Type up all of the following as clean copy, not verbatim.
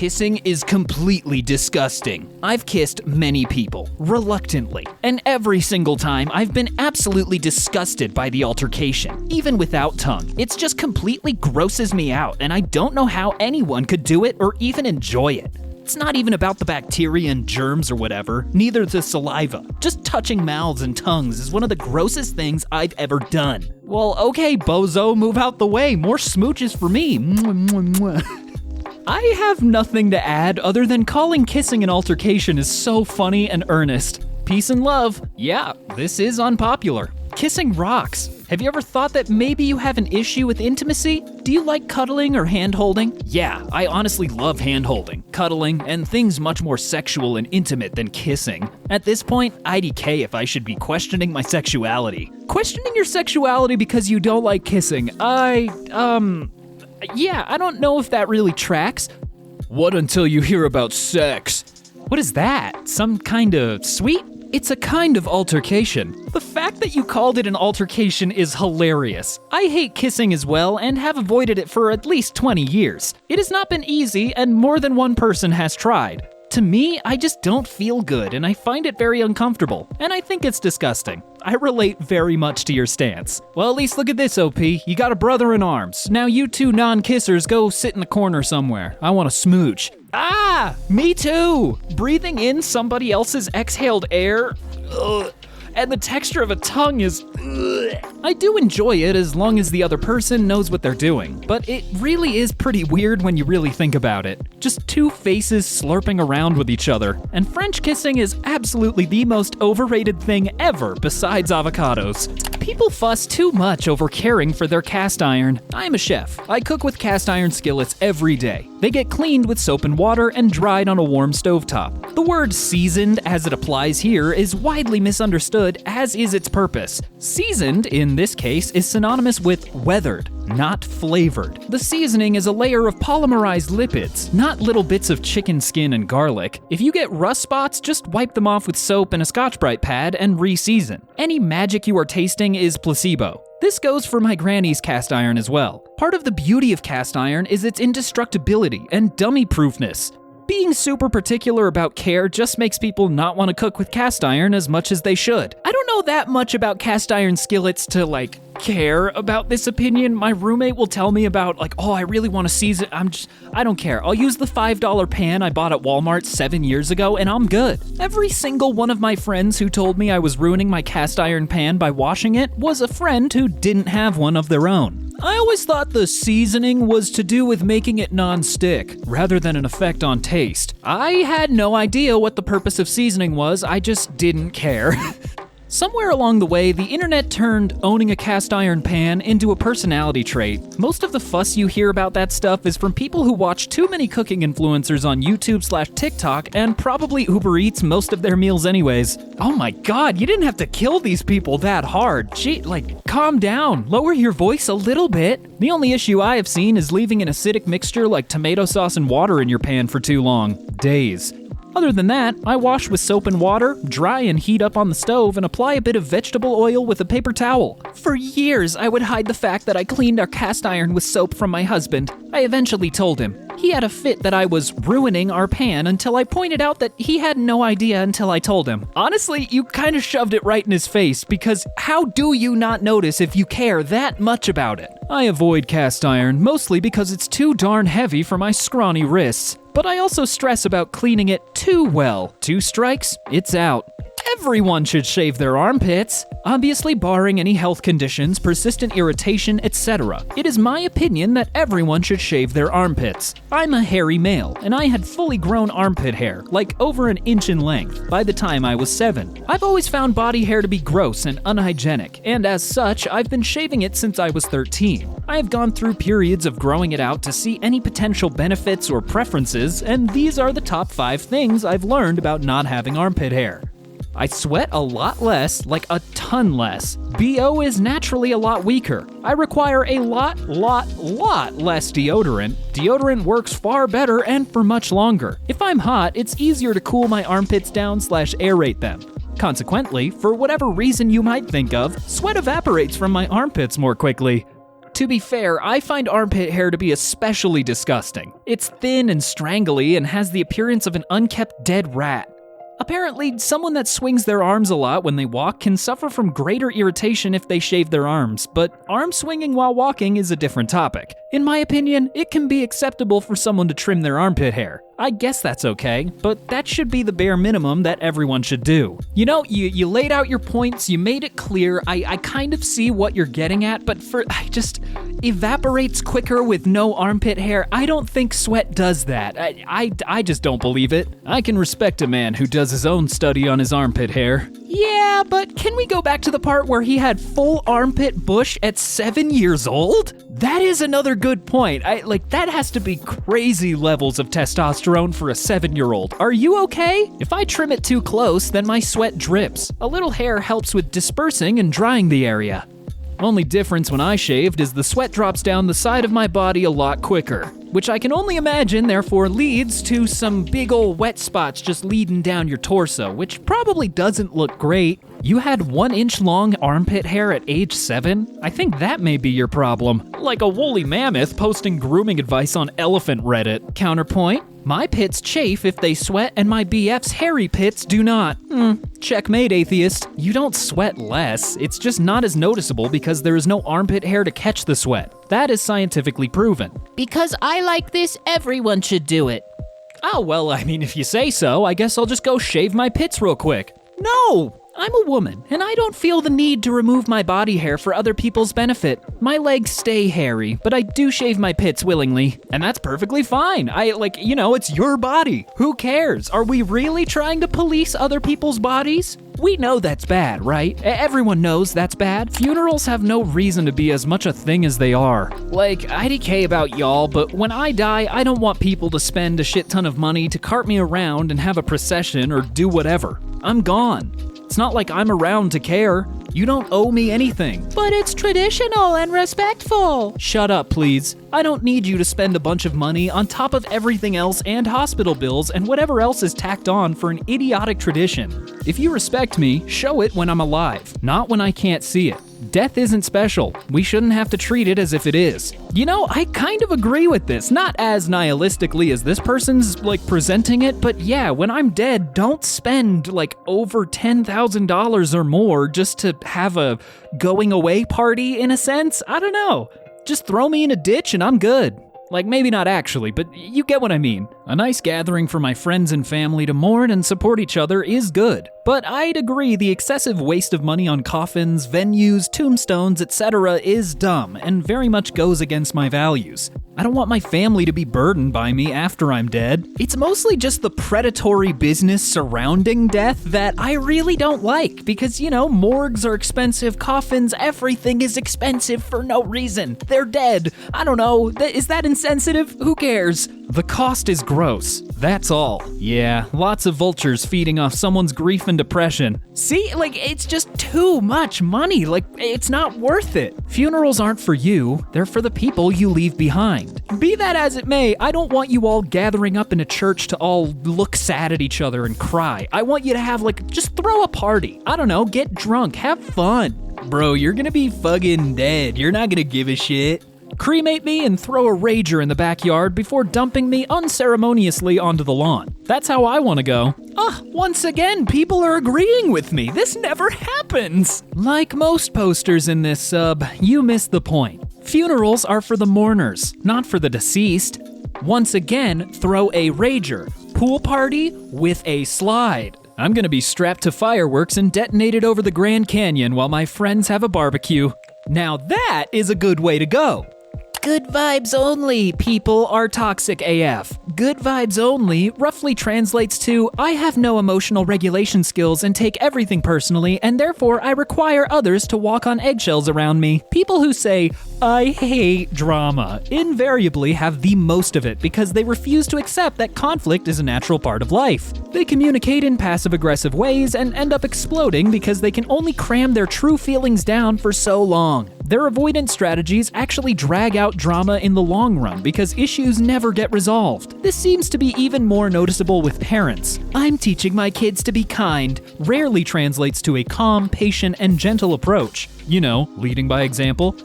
kissing is completely disgusting. I've kissed many people, reluctantly, and every single time I've been absolutely disgusted by the altercation, even without tongue. It's just completely grosses me out, and I don't know how anyone could do it or even enjoy it. It's not even about the bacteria and germs or whatever, neither the saliva. Just touching mouths and tongues is one of the grossest things I've ever done. Well, okay, bozo, move out the way. More smooches for me. I have nothing to add other than calling kissing an altercation is so funny and earnest. Peace and love. Yeah, this is unpopular. Kissing rocks. Have you ever thought that maybe you have an issue with intimacy? Do you like cuddling or hand-holding? Yeah, I honestly love hand-holding, cuddling, and things much more sexual and intimate than kissing. At this point, IDK if I should be questioning my sexuality. Questioning your sexuality because you don't like kissing. Yeah, I don't know if that really tracks. What until you hear about sex? What is that? Some kind of sweet? It's a kind of altercation. The fact that you called it an altercation is hilarious. I hate kissing as well and have avoided it for at least 20 years. It has not been easy and more than one person has tried. To me, I just don't feel good and I find it very uncomfortable, and I think it's disgusting. I relate very much to your stance. Well, at least look at this, OP. You got a brother in arms. Now you two non-kissers go sit in the corner somewhere. I want to smooch. Ah, me too. Breathing in somebody else's exhaled air, and the texture of a tongue is, I do enjoy it as long as the other person knows what they're doing, but it really is pretty weird when you really think about it. Just two faces slurping around with each other, and French kissing is absolutely the most overrated thing ever besides avocados. People fuss too much over caring for their cast iron. I'm a chef. I cook with cast iron skillets every day. They get cleaned with soap and water and dried on a warm stovetop. The word seasoned, as it applies here, is widely misunderstood, as is its purpose. Seasoned, in this case, is synonymous with weathered, not flavored. The seasoning is a layer of polymerized lipids, not little bits of chicken skin and garlic. If you get rust spots, just wipe them off with soap and a Scotch-Brite pad and re-season. Any magic you are tasting is placebo. This goes for my granny's cast iron as well. Part of the beauty of cast iron is its indestructibility and dummy-proofness. Being super particular about care just makes people not want to cook with cast iron as much as they should. I don't know that much about cast iron skillets to, care about this opinion. My roommate will tell me about, I really want to season. I don't care. I'll use the $5 pan I bought at Walmart 7 years ago and I'm good. Every single one of my friends who told me I was ruining my cast iron pan by washing it was a friend who didn't have one of their own. I always thought the seasoning was to do with making it non-stick, rather than an effect on taste. I had no idea what the purpose of seasoning was, I just didn't care. Somewhere along the way, the internet turned owning a cast iron pan into a personality trait. Most of the fuss you hear about that stuff is from people who watch too many cooking influencers on YouTube/TikTok and probably Uber Eats most of their meals anyways. Oh my god, you didn't have to kill these people that hard. Gee, calm down, lower your voice a little bit. The only issue I have seen is leaving an acidic mixture like tomato sauce and water in your pan for too long. Days. Other than that, I wash with soap and water, dry and heat up on the stove, and apply a bit of vegetable oil with a paper towel. For years, I would hide the fact that I cleaned our cast iron with soap from my husband. I eventually told him. He had a fit that I was ruining our pan until I pointed out that he had no idea until I told him. Honestly, you kind of shoved it right in his face, because how do you not notice if you care that much about it? I avoid cast iron, mostly because it's too darn heavy for my scrawny wrists. But I also stress about cleaning it too well. 2 strikes, it's out. Everyone should shave their armpits, obviously barring any health conditions, persistent irritation, etc. It is my opinion that everyone should shave their armpits. I'm a hairy male, and I had fully grown armpit hair, over an inch in length, by the time I was 7. I've always found body hair to be gross and unhygienic, and as such, I've been shaving it since I was 13. I have gone through periods of growing it out to see any potential benefits or preferences, and these are the top 5 things I've learned about not having armpit hair. I sweat a lot less, a ton less. BO is naturally a lot weaker. I require a lot less deodorant. Deodorant works far better and for much longer. If I'm hot, it's easier to cool my armpits down/aerate them. Consequently, for whatever reason you might think of, sweat evaporates from my armpits more quickly. To be fair, I find armpit hair to be especially disgusting. It's thin and strangly and has the appearance of an unkept dead rat. Apparently, someone that swings their arms a lot when they walk can suffer from greater irritation if they shave their arms, but arm swinging while walking is a different topic. In my opinion, it can be acceptable for someone to trim their armpit hair. I guess that's okay, but that should be the bare minimum that everyone should do. You know, you laid out your points, you made it clear, I kind of see what you're getting at, but I just evaporates quicker with no armpit hair. I don't think sweat does that. I just don't believe it. I can respect a man who does his own study on his armpit hair. Yeah, but can we go back to the part where he had full armpit bush at 7 years old? That is another good point. That has to be crazy levels of testosterone for a 7-year-old. Are you okay? If I trim it too close, then my sweat drips. A little hair helps with dispersing and drying the area. Only difference when I shaved is the sweat drops down the side of my body a lot quicker, which I can only imagine therefore leads to some big ol' wet spots just leading down your torso, which probably doesn't look great. You had 1-inch long armpit hair at age 7? I think that may be your problem. Like a woolly mammoth posting grooming advice on elephant Reddit. Counterpoint, my pits chafe if they sweat and my BF's hairy pits do not. Checkmate, atheist. You don't sweat less, it's just not as noticeable because there is no armpit hair to catch the sweat. That is scientifically proven. Because I like this, everyone should do it. Oh, well, I mean, if you say so, I guess I'll just go shave my pits real quick. No! I'm a woman, and I don't feel the need to remove my body hair for other people's benefit. My legs stay hairy, but I do shave my pits willingly, and that's perfectly fine. It's your body. Who cares? Are we really trying to police other people's bodies? We know that's bad, right? Everyone knows that's bad. Funerals have no reason to be as much a thing as they are. IDK about y'all, but when I die, I don't want people to spend a shit ton of money to cart me around and have a procession or do whatever. I'm gone. It's not like I'm around to care. You don't owe me anything. But it's traditional and respectful. Shut up, please. I don't need you to spend a bunch of money on top of everything else and hospital bills and whatever else is tacked on for an idiotic tradition. If you respect me, show it when I'm alive, not when I can't see it. Death isn't special. We shouldn't have to treat it as if it is. You know, I kind of agree with this. Not as nihilistically as this person's, presenting it, but yeah, when I'm dead, don't spend, over $10,000 or more just to have a going away party, in a sense. I don't know. Just throw me in a ditch and I'm good. Maybe not actually, but you get what I mean. A nice gathering for my friends and family to mourn and support each other is good. But I'd agree the excessive waste of money on coffins, venues, tombstones, etc. is dumb and very much goes against my values. I don't want my family to be burdened by me after I'm dead. It's mostly just the predatory business surrounding death that I really don't like because, morgues are expensive, coffins, everything is expensive for no reason. They're dead. I don't know. Is that insensitive? Who cares? The cost is gross. That's all. Yeah, lots of vultures feeding off someone's grief and depression. See, it's just too much money. It's not worth it. Funerals aren't for you. They're for the people you leave behind. Be that as it may, I don't want you all gathering up in a church to all look sad at each other and cry. I want you to have, just throw a party. I don't know, get drunk, have fun. Bro, you're gonna be fucking dead. You're not gonna give a shit. Cremate me and throw a rager in the backyard before dumping me unceremoniously onto the lawn. That's how I want to go. Once again, people are agreeing with me. This never happens. Like most posters in this sub, you missed the point. Funerals are for the mourners, not for the deceased. Once again, throw a rager. Pool party with a slide. I'm gonna be strapped to fireworks and detonated over the Grand Canyon while my friends have a barbecue. Now that is a good way to go. Good vibes only, people are toxic AF. Good vibes only roughly translates to, I have no emotional regulation skills and take everything personally, and therefore I require others to walk on eggshells around me. People who say, I hate drama, invariably have the most of it because they refuse to accept that conflict is a natural part of life. They communicate in passive-aggressive ways and end up exploding because they can only cram their true feelings down for so long. Their avoidance strategies actually drag out drama in the long run because issues never get resolved. This seems to be even more noticeable with parents. I'm teaching my kids to be kind rarely translates to a calm, patient, and gentle approach. Leading by example.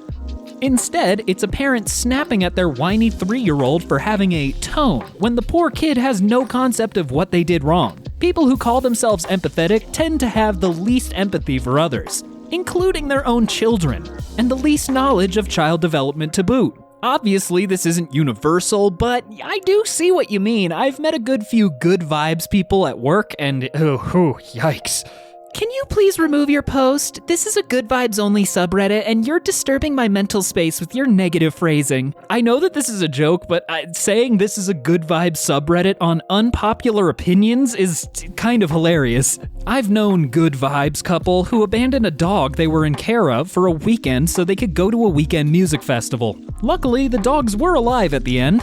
Instead, it's a parent snapping at their whiny 3-year-old for having a tone when the poor kid has no concept of what they did wrong. People who call themselves empathetic tend to have the least empathy for others, including their own children, and the least knowledge of child development to boot. Obviously, this isn't universal, but I do see what you mean. I've met a good few good vibes people at work, and yikes. Can you please remove your post? This is a good vibes only subreddit, and you're disturbing my mental space with your negative phrasing. I know that this is a joke, but saying this is a good vibes subreddit on unpopular opinions is kind of hilarious. I've known good vibes couple who abandoned a dog they were in care of for a weekend so they could go to a weekend music festival. Luckily, the dogs were alive at the end.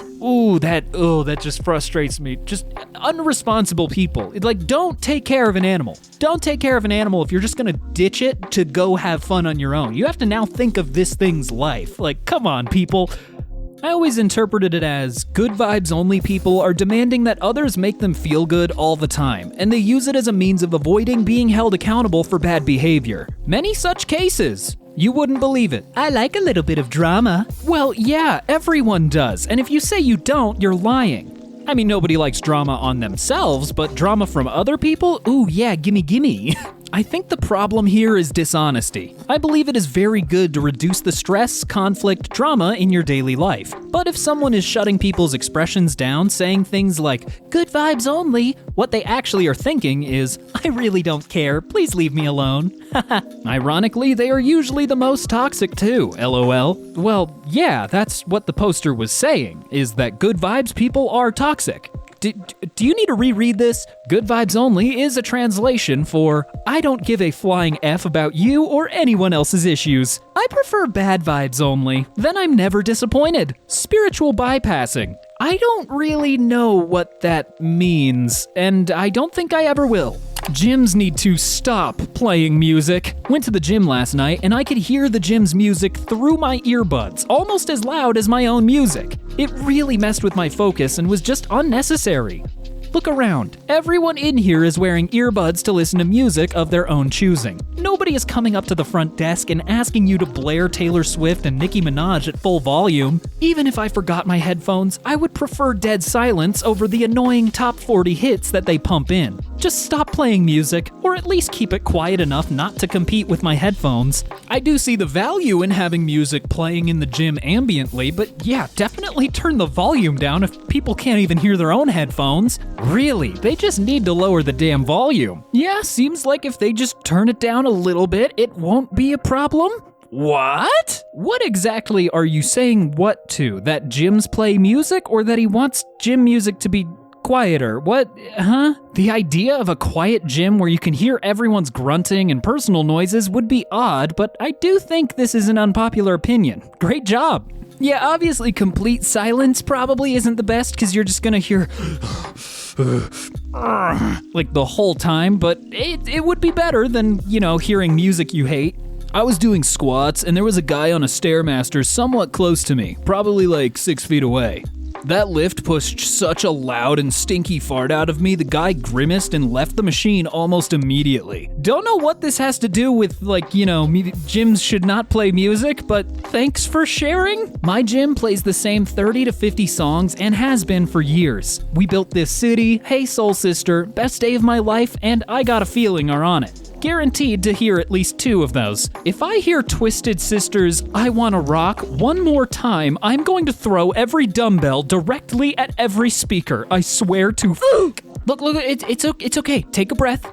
That just frustrates me. Just unresponsible people. Don't take care of an animal. Don't take care of an animal if you're just gonna ditch it to go have fun on your own. You have to now think of this thing's life. Come on, people. I always interpreted it as good vibes only people are demanding that others make them feel good all the time, and they use it as a means of avoiding being held accountable for bad behavior. Many such cases. You wouldn't believe it. I like a little bit of drama. Well, yeah, everyone does, and if you say you don't, you're lying. I mean, nobody likes drama on themselves, but drama from other people? Ooh, yeah, gimme. I think the problem here is dishonesty. I believe it is very good to reduce the stress, conflict, drama in your daily life. But if someone is shutting people's expressions down, saying things like, good vibes only, what they actually are thinking is, I really don't care, please leave me alone. Ironically, they are usually the most toxic too, LOL. Well, yeah, that's what the poster was saying, is that good vibes people are toxic. Do you need to reread this? Good vibes only is a translation for, I don't give a flying F about you or anyone else's issues. I prefer bad vibes only. Then I'm never disappointed. Spiritual bypassing. I don't really know what that means, and I don't think I ever will. Gyms need to stop playing music. Went to the gym last night and I could hear the gym's music through my earbuds, almost as loud as my own music. It really messed with my focus and was just unnecessary. Look around. Everyone in here is wearing earbuds to listen to music of their own choosing. Nobody is coming up to the front desk and asking you to blare Taylor Swift and Nicki Minaj at full volume. Even if I forgot my headphones, I would prefer dead silence over the annoying top 40 hits that they pump in. Just stop playing music, or at least keep it quiet enough not to compete with my headphones. I do see the value in having music playing in the gym ambiently, but yeah, definitely turn the volume down if people can't even hear their own headphones. Really, they just need to lower the damn volume. Yeah, seems like if they just turn it down a little bit, it won't be a problem. What? What exactly are you saying what to? That gyms play music, or that he wants gym music to be quieter? What? Huh? The idea of a quiet gym where you can hear everyone's grunting and personal noises would be odd, but I do think this is an unpopular opinion. Great job. Yeah, obviously complete silence probably isn't the best because you're just gonna hear like the whole time, but it would be better than, hearing music you hate. I was doing squats and there was a guy on a Stairmaster somewhat close to me, probably like 6 feet away. That lift pushed such a loud and stinky fart out of me, the guy grimaced and left the machine almost immediately. Don't know what this has to do with, gyms should not play music, but thanks for sharing. My gym plays the same 30 to 50 songs and has been for years. We Built This City, Hey Soul Sister, Best Day of My Life, and I Got a Feeling are on it. Guaranteed to hear at least 2 of those. If I hear Twisted Sister's I Wanna Rock one more time, I'm going to throw every dumbbell directly at every speaker. I swear to Look, it's okay. Take a breath.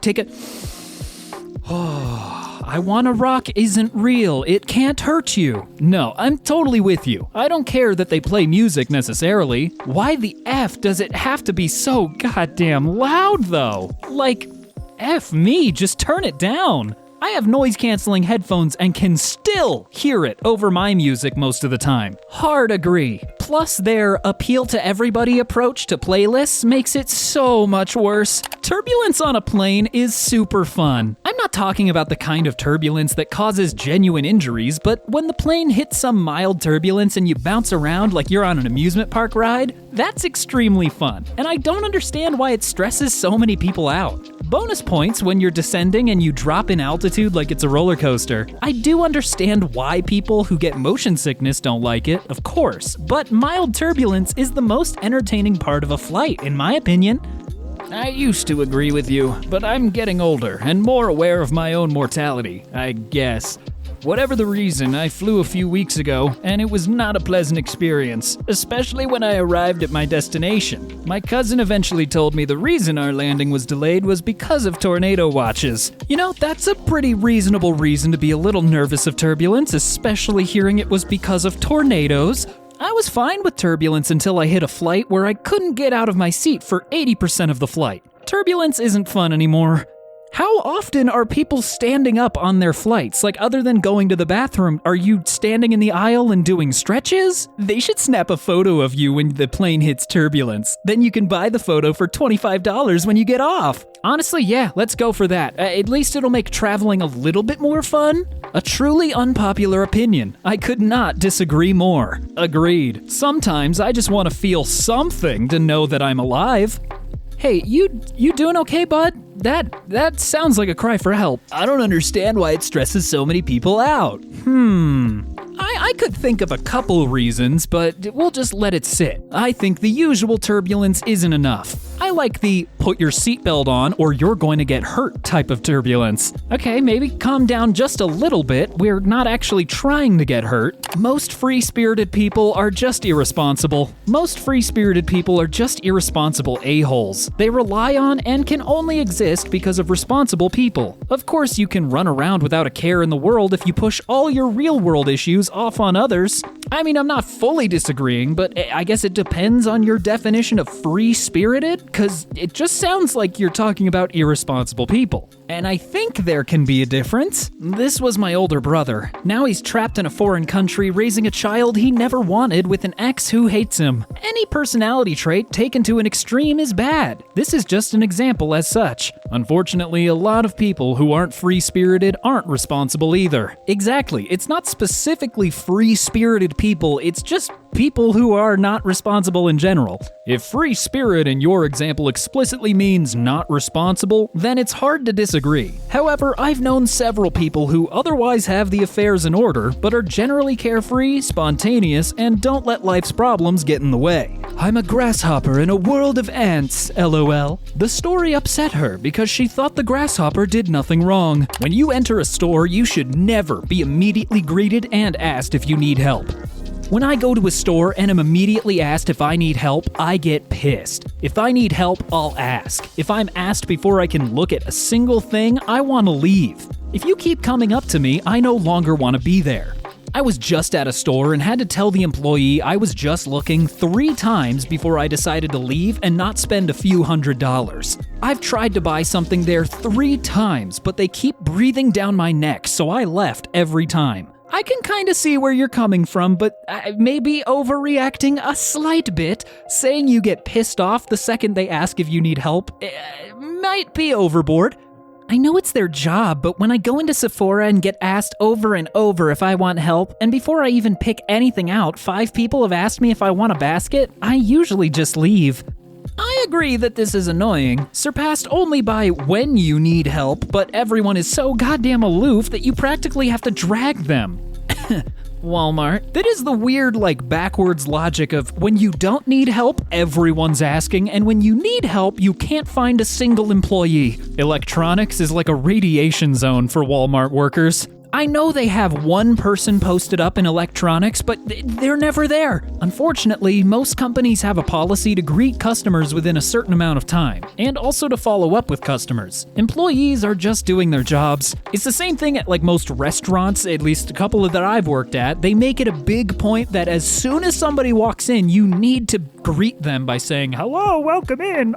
I Wanna Rock isn't real. It can't hurt you. No, I'm totally with you. I don't care that they play music necessarily. Why the F does it have to be so goddamn loud though? F me, just turn it down. I have noise-canceling headphones and can still hear it over my music most of the time. Hard agree. Plus, their appeal-to-everybody approach to playlists makes it so much worse. Turbulence on a plane is super fun. I'm not talking about the kind of turbulence that causes genuine injuries, but when the plane hits some mild turbulence and you bounce around like you're on an amusement park ride, that's extremely fun. And I don't understand why it stresses so many people out. Bonus points when you're descending and you drop in altitude like it's a roller coaster. I do understand why people who get motion sickness don't like it, of course, but mild turbulence is the most entertaining part of a flight, in my opinion. I used to agree with you, but I'm getting older and more aware of my own mortality, I guess. Whatever the reason, I flew a few weeks ago, and it was not a pleasant experience, especially when I arrived at my destination. My cousin eventually told me the reason our landing was delayed was because of tornado watches. You know, that's a pretty reasonable reason to be a little nervous of turbulence, especially hearing it was because of tornadoes. I was fine with turbulence until I hit a flight where I couldn't get out of my seat for 80% of the flight. Turbulence isn't fun anymore. How often are people standing up on their flights? Like, other than going to the bathroom, are you standing in the aisle and doing stretches? They should snap a photo of you when the plane hits turbulence. Then you can buy the photo for $25 when you get off. Honestly, yeah, let's go for that. At least it'll make traveling a little bit more fun. A truly unpopular opinion. I could not disagree more. Agreed. Sometimes I just want to feel something to know that I'm alive. Hey, you doing okay, bud? That sounds like a cry for help. I don't understand why it stresses so many people out. I could think of a couple reasons, but we'll just let it sit. I think the usual turbulence isn't enough. I like the put your seatbelt on or you're going to get hurt type of turbulence. Okay, maybe calm down just a little bit. We're not actually trying to get hurt. Most free-spirited people are just irresponsible. Most free-spirited people are just irresponsible a-holes. They rely on and can only exist because of responsible people. Of course, you can run around without a care in the world if you push all your real-world issues off on others. I mean, I'm not fully disagreeing, but I guess it depends on your definition of free-spirited, because it just sounds like you're talking about irresponsible people. And I think there can be a difference. This was my older brother. Now he's trapped in a foreign country raising a child he never wanted with an ex who hates him. Any personality trait taken to an extreme is bad. This is just an example as such. Unfortunately, a lot of people who aren't free-spirited aren't responsible either. Exactly, it's not specifically free-spirited people, it's just people who are not responsible in general. If free spirit in your example explicitly means not responsible, then it's hard to disagree. However, I've known several people who otherwise have the affairs in order, but are generally carefree, spontaneous, and don't let life's problems get in the way. I'm a grasshopper in a world of ants, LOL. The story upset her because she thought the grasshopper did nothing wrong. When you enter a store, you should never be immediately greeted and asked if you need help. When I go to a store and am immediately asked if I need help, I get pissed. If I need help, I'll ask. If I'm asked before I can look at a single thing, I want to leave. If you keep coming up to me, I no longer want to be there. I was just at a store and had to tell the employee I was just looking 3 times before I decided to leave and not spend a few $100s. I've tried to buy something there 3 times, but they keep breathing down my neck, so I left every time. I can kind of see where you're coming from, but maybe overreacting a slight bit. Saying you get pissed off the second they ask if you need help might be overboard. I know it's their job, but when I go into Sephora and get asked over and over if I want help, and before I even pick anything out, 5 people have asked me if I want a basket, I usually just leave. I agree that this is annoying, surpassed only by when you need help, but everyone is so goddamn aloof that you practically have to drag them. Walmart. That is the weird, backwards logic of when you don't need help, everyone's asking, and when you need help, you can't find a single employee. Electronics is like a radiation zone for Walmart workers. I know they have one person posted up in electronics, but they're never there. Unfortunately, most companies have a policy to greet customers within a certain amount of time, and also to follow up with customers. Employees are just doing their jobs. It's the same thing at most restaurants, at least a couple that I've worked at. They make it a big point that as soon as somebody walks in, you need to greet them by saying, "Hello, welcome in,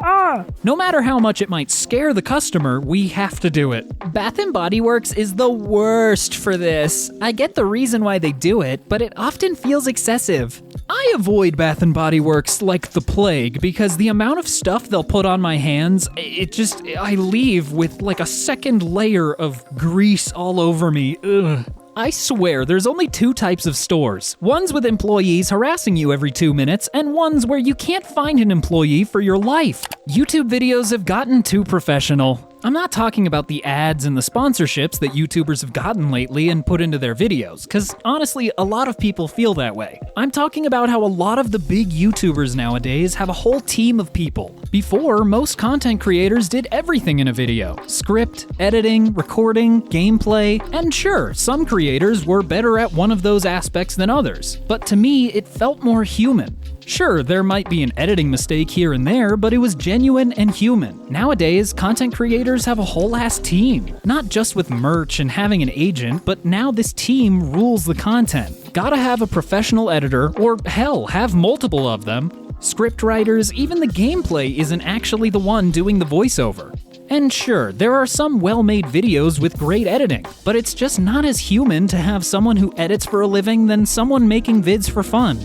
No matter how much it might scare the customer, we have to do it. Bath & Body Works is the worst for this. I get the reason why they do it, but it often feels excessive. I avoid Bath & Body Works like the plague because the amount of stuff they'll put on my hands, I leave with a second layer of grease all over me. Ugh. I swear, there's only 2 types of stores. Ones with employees harassing you every 2 minutes, and ones where you can't find an employee for your life. YouTube videos have gotten too professional. I'm not talking about the ads and the sponsorships that YouTubers have gotten lately and put into their videos, because honestly, a lot of people feel that way. I'm talking about how a lot of the big YouTubers nowadays have a whole team of people. Before, most content creators did everything in a video: script, editing, recording, gameplay, and sure, some creators were better at one of those aspects than others, but to me, it felt more human. Sure, there might be an editing mistake here and there, but it was genuine and human. Nowadays, content creators have a whole ass team. Not just with merch and having an agent, but now this team rules the content. Gotta have a professional editor, or hell, have multiple of them. Script writers, even the gameplay isn't actually the one doing the voiceover. And sure, there are some well-made videos with great editing, but it's just not as human to have someone who edits for a living than someone making vids for fun.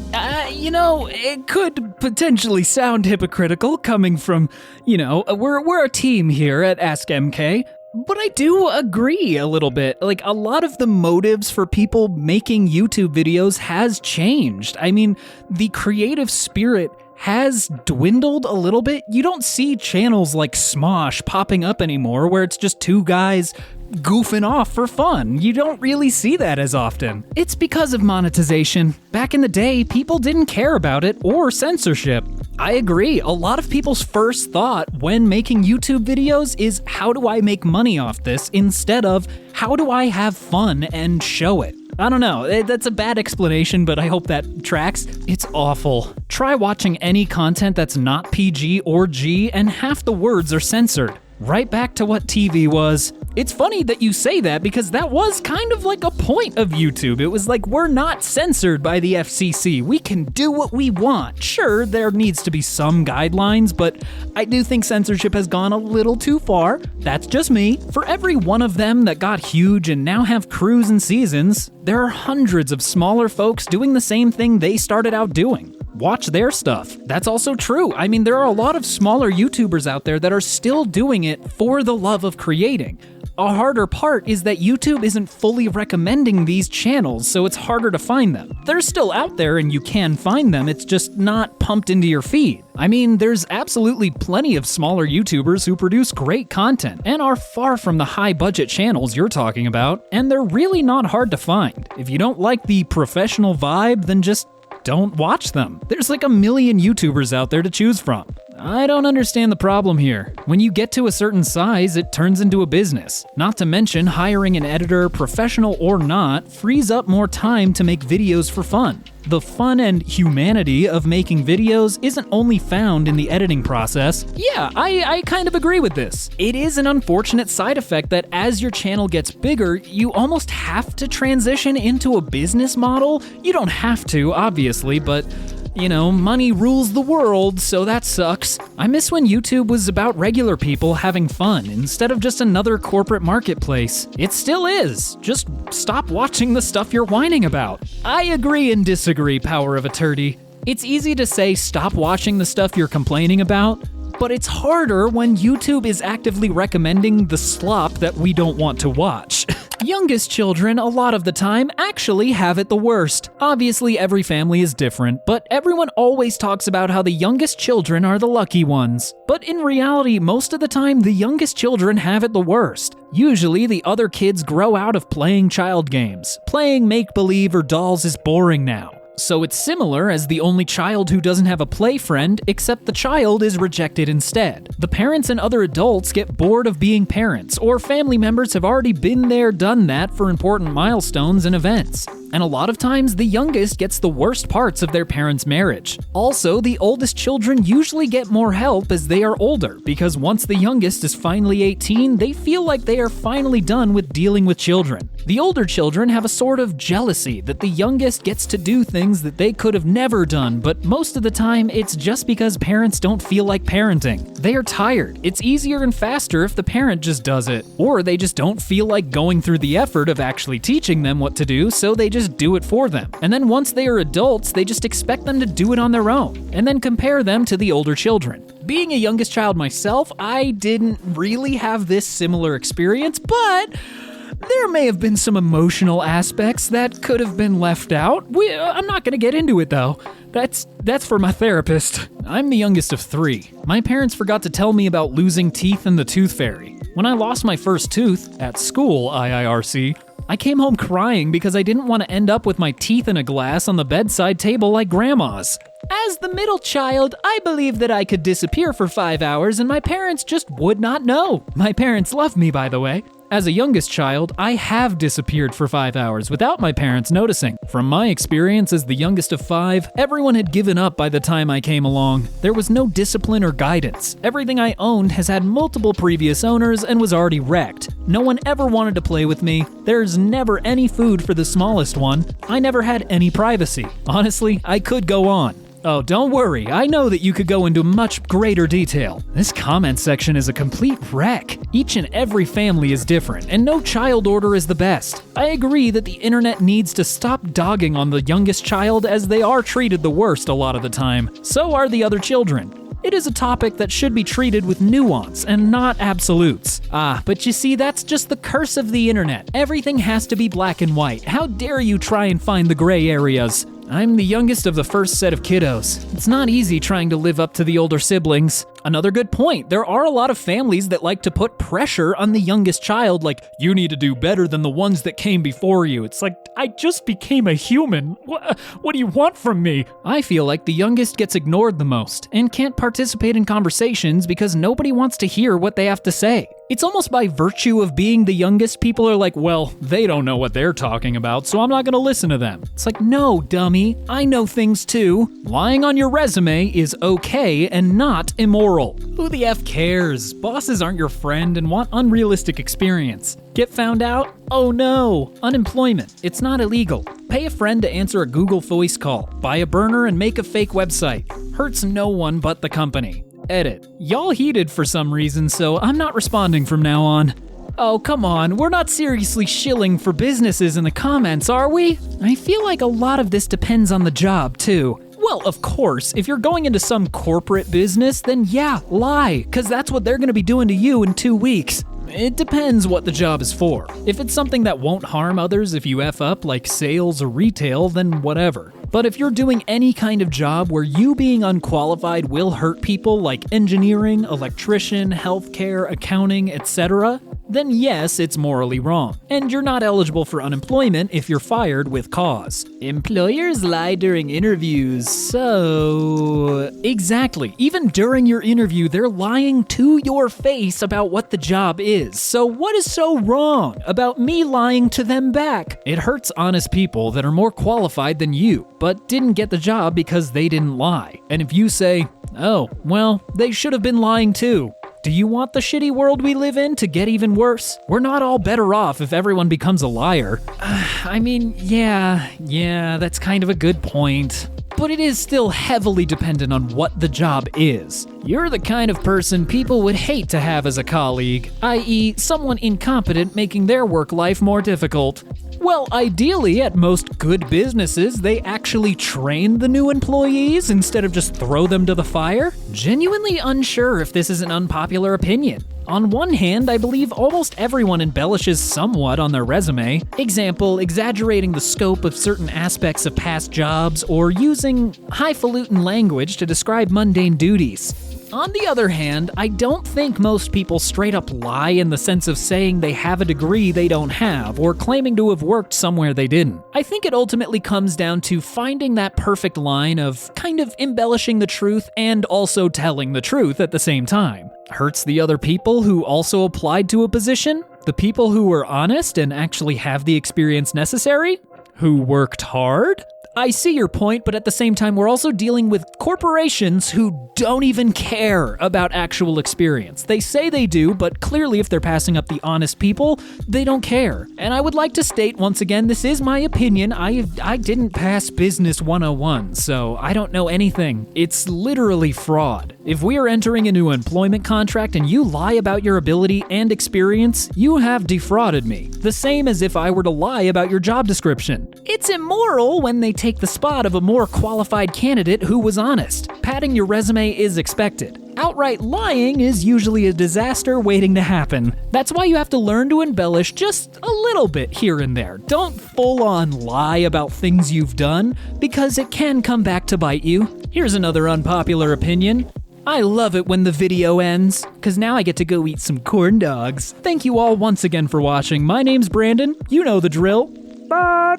It could potentially sound hypocritical coming from, we're a team here at EmKay. But I do agree a little bit. Like, a lot of the motives for people making YouTube videos has changed. I mean, the creative spirit has dwindled a little bit. You don't see channels like Smosh popping up anymore where it's just two guys goofing off for fun. You don't really see that as often. It's because of monetization. Back in the day, people didn't care about it or censorship. I agree, a lot of people's first thought when making YouTube videos is, how do I make money off this, instead of how do I have fun and show it. I don't know, that's a bad explanation, but I hope that tracks. It's awful. Try watching any content that's not PG or G and half the words are censored. Right back to what TV was. It's funny that you say that because that was kind of like a point of YouTube. It was like, we're not censored by the FCC. We can do what we want. Sure, there needs to be some guidelines, but I do think censorship has gone a little too far. That's just me. For every one of them that got huge and now have crews and seasons, there are hundreds of smaller folks doing the same thing they started out doing. Watch their stuff. That's also true. I mean, there are a lot of smaller YouTubers out there that are still doing it for the love of creating. A harder part is that YouTube isn't fully recommending these channels, so it's harder to find them. They're still out there and you can find them, it's just not pumped into your feed. I mean, there's absolutely plenty of smaller YouTubers who produce great content and are far from the high-budget channels you're talking about, and they're really not hard to find. If you don't like the professional vibe, then just don't watch them. There's like a million YouTubers out there to choose from. I don't understand the problem here. When you get to a certain size, it turns into a business. Not to mention, hiring an editor, professional or not, frees up more time to make videos for fun. The fun and humanity of making videos isn't only found in the editing process. Yeah, I kind of agree with this. It is an unfortunate side effect that as your channel gets bigger, you almost have to transition into a business model. You don't have to, obviously, but money rules the world, so that sucks. I miss when YouTube was about regular people having fun instead of just another corporate marketplace. It still is. Just stop watching the stuff you're whining about. I agree and disagree, Power of Attorney. It's easy to say stop watching the stuff you're complaining about, but it's harder when YouTube is actively recommending the slop that we don't want to watch. Youngest children, a lot of the time, actually have it the worst. Obviously, every family is different, but everyone always talks about how the youngest children are the lucky ones. But in reality, most of the time, the youngest children have it the worst. Usually, the other kids grow out of playing child games. Playing make-believe or dolls is boring now. So it's similar as the only child who doesn't have a play friend, except the child is rejected instead. The parents and other adults get bored of being parents, or family members have already been there, done that for important milestones and events. And a lot of times, the youngest gets the worst parts of their parents' marriage. Also, the oldest children usually get more help as they are older, because once the youngest is finally 18, they feel like they are finally done with dealing with children. The older children have a sort of jealousy that the youngest gets to do things that they could have never done, but most of the time, it's just because parents don't feel like parenting. They are tired. It's easier and faster if the parent just does it, or they just don't feel like going through the effort of actually teaching them what to do, so they just do it for them. And then once they are adults, they just expect them to do it on their own, and then compare them to the older children. Being a youngest child myself, I didn't really have this similar experience, but there may have been some emotional aspects that could have been left out. I'm not going to get into it though. That's for my therapist. I'm the youngest of 3. My parents forgot to tell me about losing teeth and the tooth fairy. When I lost my first tooth, at school, IIRC, I came home crying because I didn't want to end up with my teeth in a glass on the bedside table like grandma's. As the middle child, I believed that I could disappear for 5 hours and my parents just would not know. My parents love me, by the way. As a youngest child, I have disappeared for 5 hours without my parents noticing. From my experience as the youngest of 5, everyone had given up by the time I came along. There was no discipline or guidance. Everything I owned has had multiple previous owners and was already wrecked. No one ever wanted to play with me. There's never any food for the smallest one. I never had any privacy. Honestly, I could go on. Oh, don't worry, I know that you could go into much greater detail. This comment section is a complete wreck. Each and every family is different, and no child order is the best. I agree that the internet needs to stop dogging on the youngest child, as they are treated the worst a lot of the time. So are the other children. It is a topic that should be treated with nuance and not absolutes. But you see, that's just the curse of the internet. Everything has to be black and white. How dare you try and find the gray areas? I'm the youngest of the first set of kiddos. It's not easy trying to live up to the older siblings. Another good point. There are a lot of families that like to put pressure on the youngest child, like, you need to do better than the ones that came before you. It's like, I just became a human. What do you want from me? I feel like the youngest gets ignored the most and can't participate in conversations because nobody wants to hear what they have to say. It's almost by virtue of being the youngest, people are like, well, they don't know what they're talking about, so I'm not gonna listen to them. It's like, no, dummy, I know things too. Lying on your resume is okay and not immoral. Who the F cares? Bosses aren't your friend and want unrealistic experience. Get found out? Oh no, unemployment. It's not illegal. Pay a friend to answer a Google Voice call. Buy a burner and make a fake website. Hurts no one but the company. Edit. Y'all heated for some reason, so I'm not responding from now on. Oh, come on, we're not seriously shilling for businesses in the comments, are we? I feel like a lot of this depends on the job, too. Well, of course, if you're going into some corporate business, then yeah, lie, because that's what they're going to be doing to you in 2 weeks. It depends what the job is for. If it's something that won't harm others if you F up, like sales or retail, then whatever. But if you're doing any kind of job where you being unqualified will hurt people, like engineering, electrician, healthcare, accounting, etc., then yes, it's morally wrong. And you're not eligible for unemployment if you're fired with cause. Employers lie during interviews, so... Exactly. Even during your interview, they're lying to your face about what the job is. So what is so wrong about me lying to them back? It hurts honest people that are more qualified than you, but didn't get the job because they didn't lie. And if you say, oh, well, they should have been lying too. Do you want the shitty world we live in to get even worse? We're not all better off if everyone becomes a liar. I mean, yeah, that's kind of a good point. But it is still heavily dependent on what the job is. You're the kind of person people would hate to have as a colleague, i.e., someone incompetent making their work life more difficult. Well, ideally, at most good businesses, they actually train the new employees instead of just throw them to the fire. Genuinely unsure if this is an unpopular opinion. On one hand, I believe almost everyone embellishes somewhat on their resume. Example, exaggerating the scope of certain aspects of past jobs or using highfalutin language to describe mundane duties. On the other hand, I don't think most people straight up lie in the sense of saying they have a degree they don't have or claiming to have worked somewhere they didn't. I think it ultimately comes down to finding that perfect line of kind of embellishing the truth and also telling the truth at the same time. Hurts the other people who also applied to a position? The people who were honest and actually have the experience necessary? Who worked hard? I see your point, but at the same time, we're also dealing with corporations who don't even care about actual experience. They say they do, but clearly if they're passing up the honest people, they don't care. And I would like to state once again, this is my opinion. I didn't pass Business 101, so I don't know anything. It's literally fraud. If we are entering a new employment contract and you lie about your ability and experience, you have defrauded me. The same as if I were to lie about your job description. It's immoral when they take the spot of a more qualified candidate who was honest. Padding your resume is expected. Outright lying is usually a disaster waiting to happen. That's why you have to learn to embellish just a little bit here and there. Don't full-on lie about things you've done, because it can come back to bite you. Here's another unpopular opinion. I love it when the video ends, cause now I get to go eat some corn dogs. Thank you all once again for watching. My name's Brandon. You know the drill. Bye!